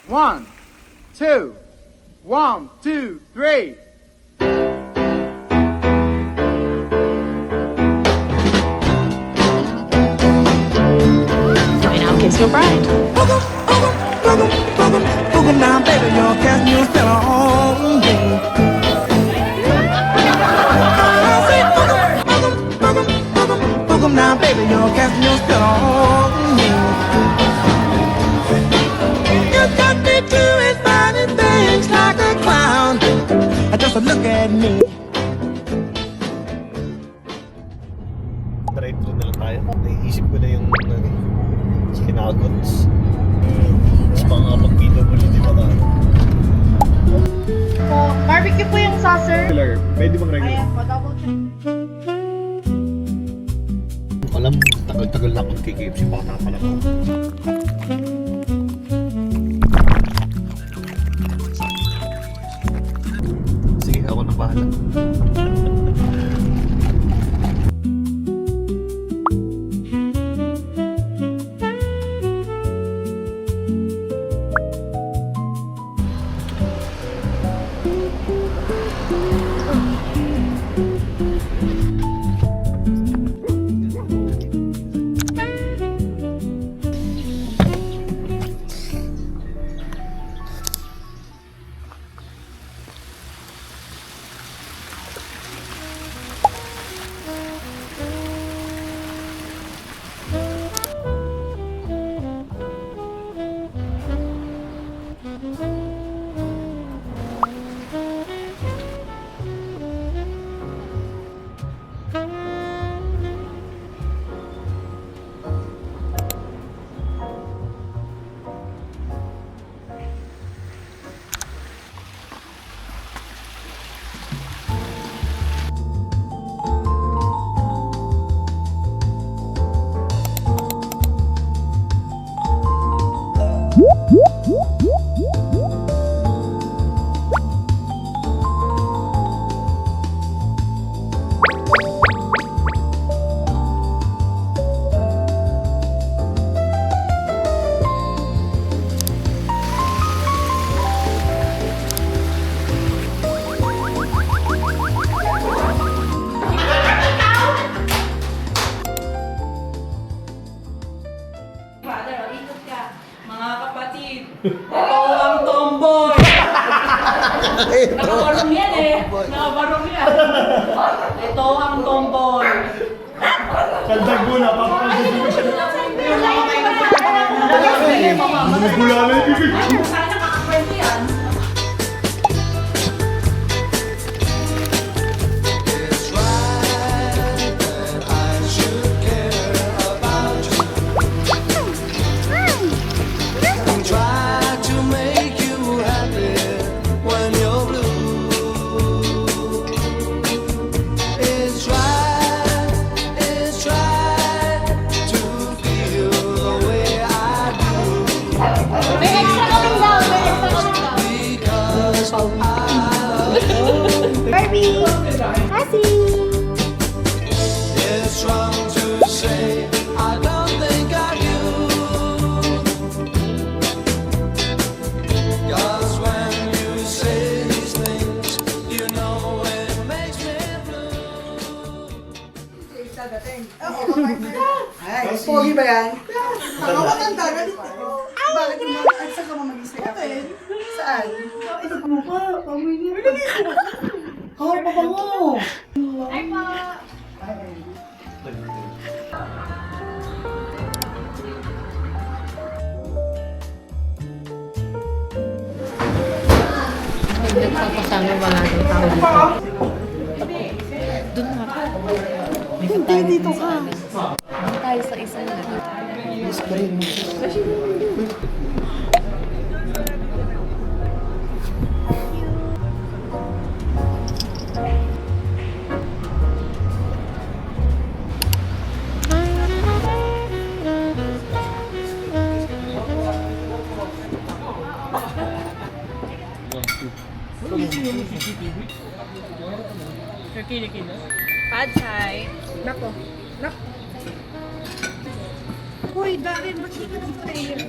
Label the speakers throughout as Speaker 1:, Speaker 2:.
Speaker 1: One, two. 1, 2, 3.
Speaker 2: And now kiss your bride.
Speaker 3: Boogie now, baby, your cat new spell on me. Boogie now, baby, your cat new spell on me. You got me doing funny things like a clown. Just look at me.
Speaker 4: Drive-thru na lang tayo. Naiisip ko na yung kinagots. Mas makakapag-PWD pa tayo.
Speaker 5: Po, barbecue po yung saucer.
Speaker 4: Regular. Pwede bang regular?
Speaker 5: Ayan po, double check.
Speaker 4: Alam, tagal-tagal na akong kay-KFC. Bata pa lang ako. Sige, ako na bahala.
Speaker 6: Mga kapatid, ito ang tomboy! Nakabarong yan eh! Nakabarong yan! Ito ang tomboy!
Speaker 4: Kaldag mo na, papapagod mo siya. Gula na yung bibig.
Speaker 6: Sana nakakakwento yan!
Speaker 3: Try to make you happy when you're blue. It's right to feel the way I do.
Speaker 5: May extra coming down, may extra coming down.
Speaker 3: Because
Speaker 5: Barbie! Cassie!
Speaker 3: it's wrong to say I don't think I do. 'Cause when you say these things, you know it makes me blue.
Speaker 7: Ay, pogi ba yan? Takawan ang taga dito. Bakit mo? At saan ka mo mag-stay after? Saan? Ito ka mo pa. Pamoy niya. Oh, pabango.
Speaker 5: Ay po!
Speaker 2: Nagpapasama ba natin tao dito? Doon nga pa.
Speaker 7: Hindi, dito ka.
Speaker 2: Doon tayo sa isa na.
Speaker 6: Pad Thai.
Speaker 7: Nako. Nako. Hoy, Darren, ba't hindi ka nag-prayer?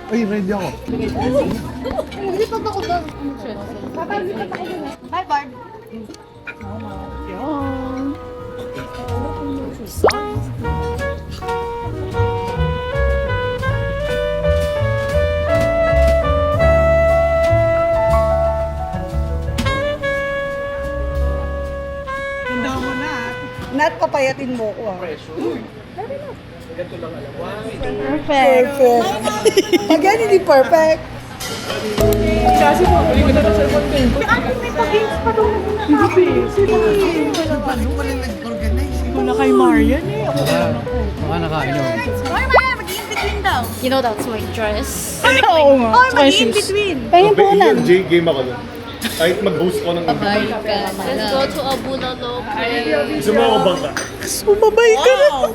Speaker 4: Ay, ready ako.
Speaker 5: Lipat ako doon. Bye, lipat ako doon. Bye, Barb.
Speaker 7: Ganda mo na. Nat, papayatin mo ko ah. Perfect. Again, hindi perfect.
Speaker 4: Baka nakain yun.
Speaker 2: You know, that's my dress.
Speaker 7: Oo nga. Mag-in between.
Speaker 4: Jay, game ako nun. Kahit mag-host ko ng
Speaker 2: Bye ka. Let's go to Abulalo.
Speaker 4: Gusto mo ako bangka?
Speaker 7: Sumabay ka na.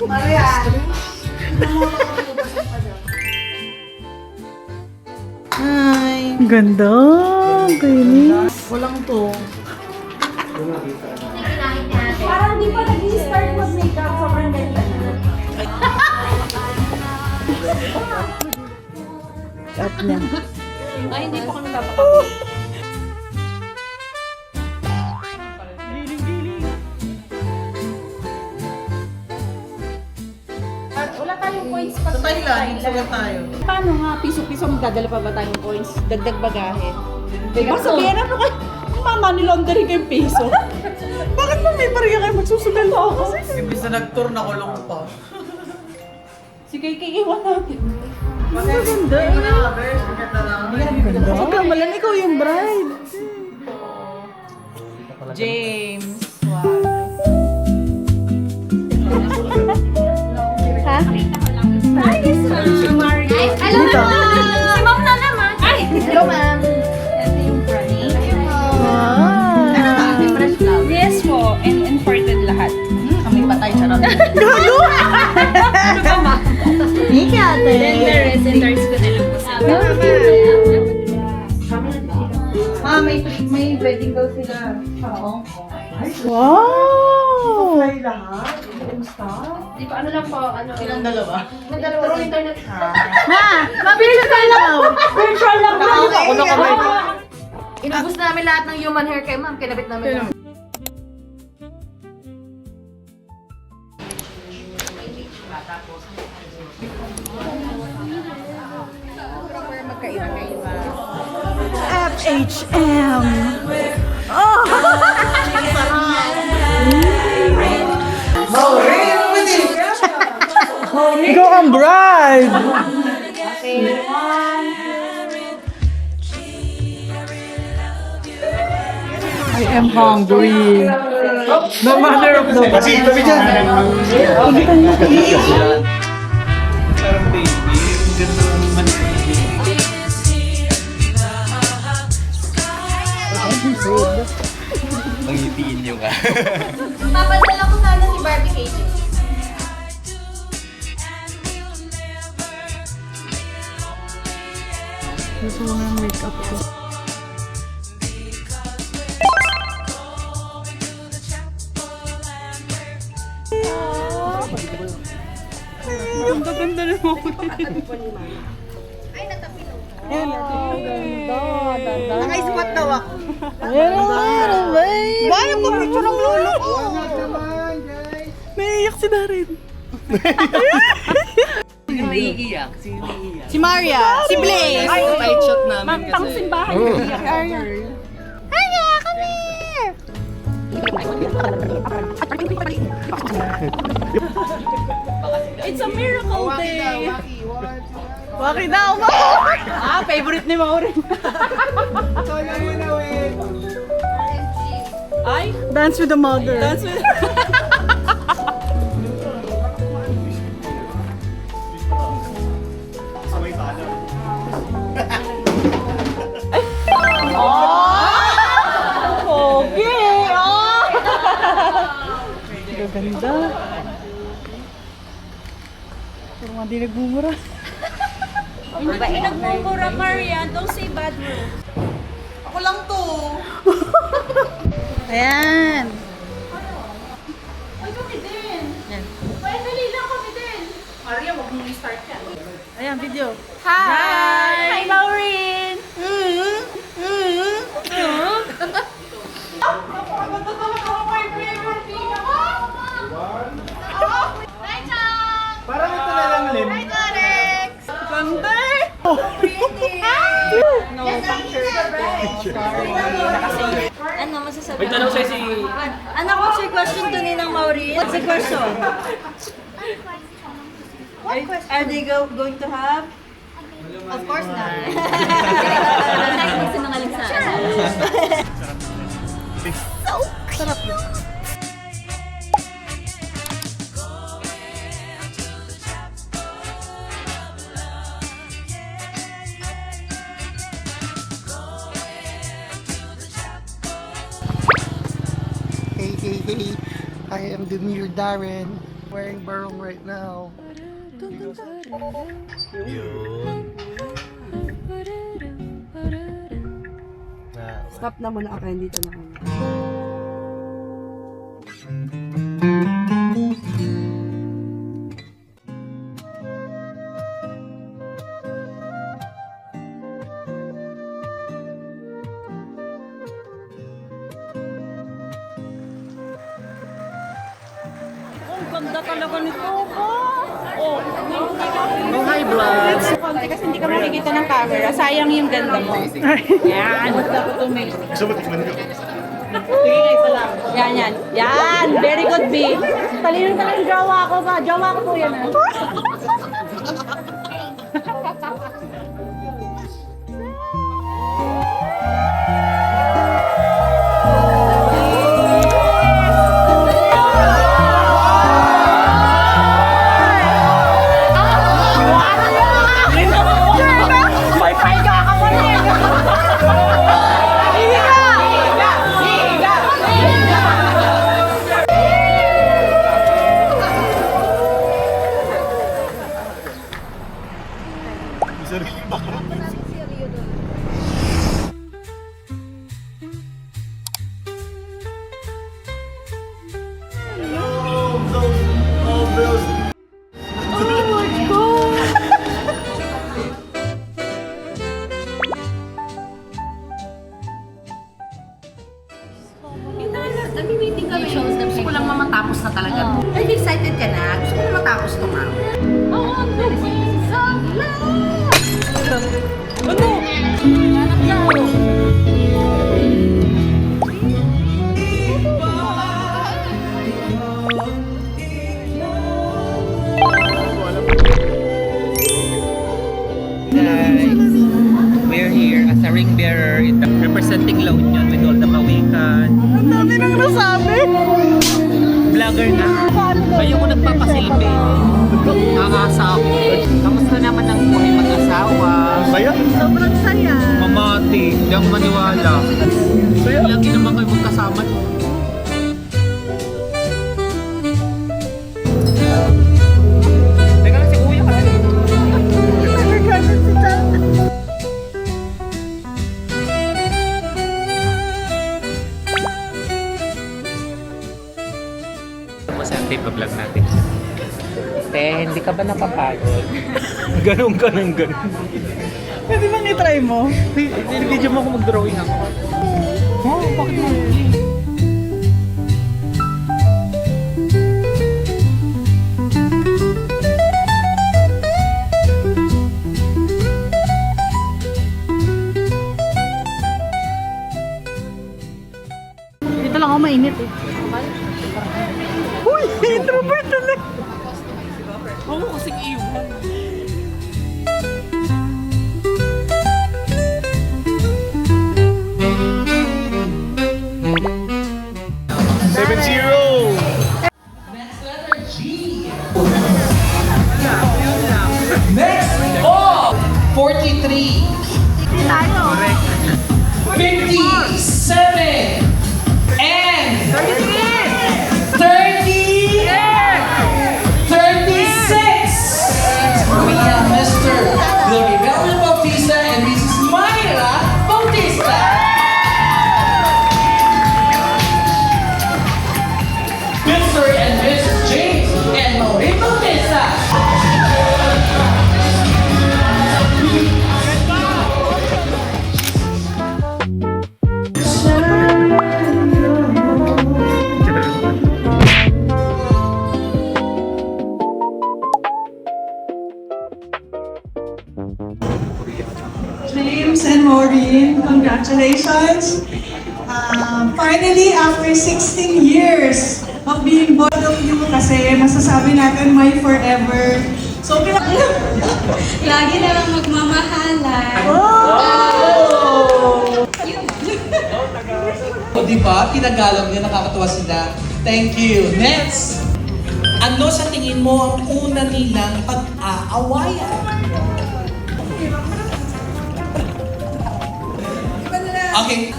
Speaker 7: Maria. Hi. Ganda. Kinis. Walang to.
Speaker 5: Parang di pa nag-start mag-makeup. Sobrang ganda na.
Speaker 7: Up niya.
Speaker 2: Ay, hindi pa kami papakapit.
Speaker 6: Wala tayong points pa.
Speaker 7: Thailand, sugat tayo.
Speaker 6: Paano nga? Piso-piso magdadala pa ba tayong points? Dagdag bagahe.
Speaker 7: Diba sabihin ano kayo?
Speaker 6: Money laundering kayong piso.
Speaker 7: Bakit mo may pariya kayo magsusugal ako? Imbis na nag-tour na kulong pa.
Speaker 6: Sige, iiwan natin.
Speaker 7: Maganda. Maganda. Huwag lang, malan ikaw yung bride.
Speaker 6: James.
Speaker 5: Hello, ma'am! Si ma'am na naman. Ay! Hello, ma'am. Ito yung brownie. Fresh flower.
Speaker 6: Yes po, and imported lahat. Kami patay charot.
Speaker 7: Gago!
Speaker 6: Ano ba ma?
Speaker 7: Hindi ate.
Speaker 2: Then the rest and darts ko na lang po sa
Speaker 6: Ah, may wedding daw sila. Oo.
Speaker 7: Wow!
Speaker 2: Di ba, ano lang po, ano.
Speaker 6: Silang dalawa.
Speaker 2: Pero internet.
Speaker 7: Mabilis ka lang!
Speaker 6: Virtual lang na.
Speaker 2: Ako na kami. Inubos namin lahat ng human hair kay ma'am. Kinabit namin.
Speaker 7: FHM! Oh! Go on, bride! I am hungry. The mother of the
Speaker 4: Kasi, tabi dyan. Parang baby, yung ganda naman. Mangitiin nyo ka.
Speaker 5: Papadala ko sana si Barbie kay Jim.
Speaker 7: Gusto ko ng makeup ko. Ang ganda na mo.
Speaker 5: Ay, natapilo.
Speaker 7: Naka-spot daw ako. Meron, babe. Bakit mo picture ng lolo ko? Naiiyak si Darin.
Speaker 6: Sino iiyak?
Speaker 7: Si Maria. Si Blaze.
Speaker 6: Ay, light shot namin kasi.
Speaker 2: Pangsimbahan.
Speaker 7: Hiya, kami!
Speaker 6: It's a miracle day.
Speaker 7: Waki daw mo!
Speaker 6: Favorite ni Maureen. Ay,
Speaker 7: Dance with the mother.
Speaker 6: dance with...
Speaker 4: Sabay sana.
Speaker 6: Pogi!
Speaker 7: Ganda. Pero nga di nagmumura.
Speaker 5: Hindi ka nagmumura, Marian. Don't say bad words.
Speaker 7: Ako lang to. Ayan.
Speaker 5: Ay, kami din. Finally lang kami din.
Speaker 6: Maria, wag mong i-start yan.
Speaker 7: Ayan, video.
Speaker 5: Hi! Hi, Maureen! Hi, Chang!
Speaker 1: Parang ito na lang, Lim.
Speaker 5: Hi, Alex!
Speaker 7: Ganda!
Speaker 5: Ano masasabi?
Speaker 6: May tanong sa'yo si...
Speaker 5: Ano what's your question to Ninang Maureen? What's the question? Are they going to have? Of course not. Hindi sinungaling sa
Speaker 7: Sarap. Hey. I am Demir Darren, wearing barong right now.
Speaker 4: Yun.
Speaker 7: Stop na muna ako, dito na kami.
Speaker 5: Ang ganda talaga nito ko. Oh,
Speaker 7: No high blood.
Speaker 6: Konti kasi hindi ka makikita ng camera. Sayang yung ganda mo. Yan. Dapat tumingin.
Speaker 4: Gusto mo tikman ko?
Speaker 6: Tingin isa lang. Yan. Yan. Very good, B. Talino ka lang jowa ko ba? Jowa ko po yan, ah.
Speaker 2: Nami-meeting kami. Shows na gusto ko lang mamatapos na talaga. Ay, excited ka na. Gusto ko na matapos to, ma'am.
Speaker 5: on the wings of love.
Speaker 8: We're here as a ring bearer representing La Union with all the Mawikan.
Speaker 7: Ang dami nang nasabi.
Speaker 8: Vlogger na. Kayo ko nagpapasilbi. Nakakasa ako. Kamusta naman ang buhay mag-asawa?
Speaker 4: Saya?
Speaker 7: Sobrang saya.
Speaker 8: Mamati. Hindi ako maniwala. Lagi naman kayo magkasama. Teka lang, si Kuya kasi.
Speaker 7: Nagkakalit si Chan.
Speaker 8: Tapos ang tape vlog natin. Hindi ka ba napapagod? Ganun.
Speaker 7: Pwede bang itry mo?
Speaker 8: Video mo ako mag-drawing ako. Oh, bakit mo?
Speaker 7: Dito lang ako mainit eh. Uy! Introvert na.
Speaker 6: Oo, kasing iwan.
Speaker 9: Next of 43, 57, and 30.
Speaker 7: Congratulations! Finally, after 16 years of being both of you, kasi masasabi natin my forever. So,
Speaker 5: Lagi na lang magmamahalan.
Speaker 9: O diba, pinagalang niya, nakakatuwa sila. Thank you. Next! Ano sa tingin mo ang una nilang pag-aawayan? Okay.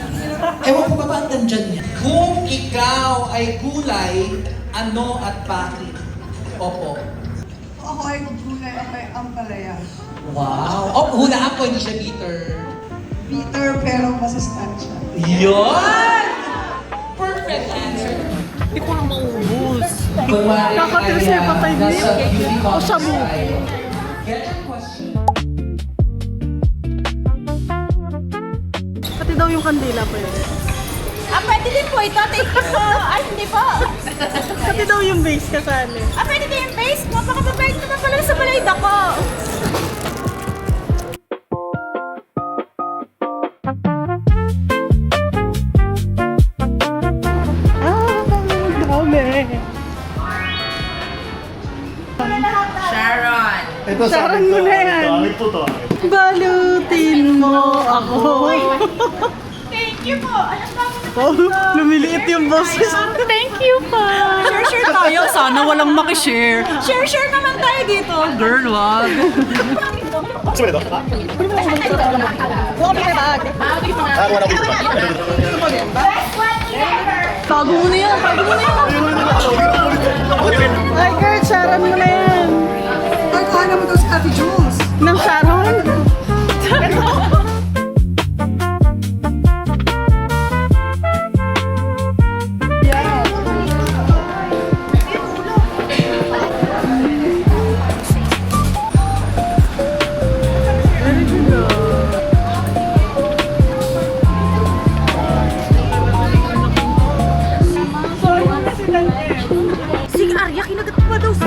Speaker 9: Ewan ko ba ba ang nandyan niya? Kung ikaw ay gulay, ano at bakit? Opo.
Speaker 7: ako ay gulay, ako ay ampalaya.
Speaker 9: Wow. Oh, hulaan ko, hindi siya bitter.
Speaker 7: Bitter pero masustansya.
Speaker 9: Yun! Perfect answer.
Speaker 6: Hindi ko na maubos.
Speaker 9: Kakatirse pa tayo niya. O
Speaker 6: siya mo.
Speaker 9: Get your question.
Speaker 6: Pati daw yung kandila po yun.
Speaker 5: Pwede din po ito. Thank you po. Ay, hindi po.
Speaker 6: Pati daw yung base kasali.
Speaker 5: Pwede din yung base. Mapakababait naman pala sa balayda ko.
Speaker 2: Sharon.
Speaker 4: Ito
Speaker 6: Sharon mo na yan.
Speaker 4: Bakit po to?
Speaker 6: Balutin mo ako.
Speaker 5: Thank you po. Alam ba mo
Speaker 6: Oh, lumiliit yung boses. Thank you pa.
Speaker 2: Share tayo. Sana walang makishare.
Speaker 5: Share naman tayo dito.
Speaker 2: Girl, wag.
Speaker 4: Sige ito. Wala ko ito.
Speaker 6: Tago mo na yan. Tago mo na yan. Ay, girl, Sharon mo na yan.
Speaker 7: Ay, kuha naman daw si Ate Jules.
Speaker 6: Ng Sharon?
Speaker 5: Sige, Arya, kinagat pa daw sa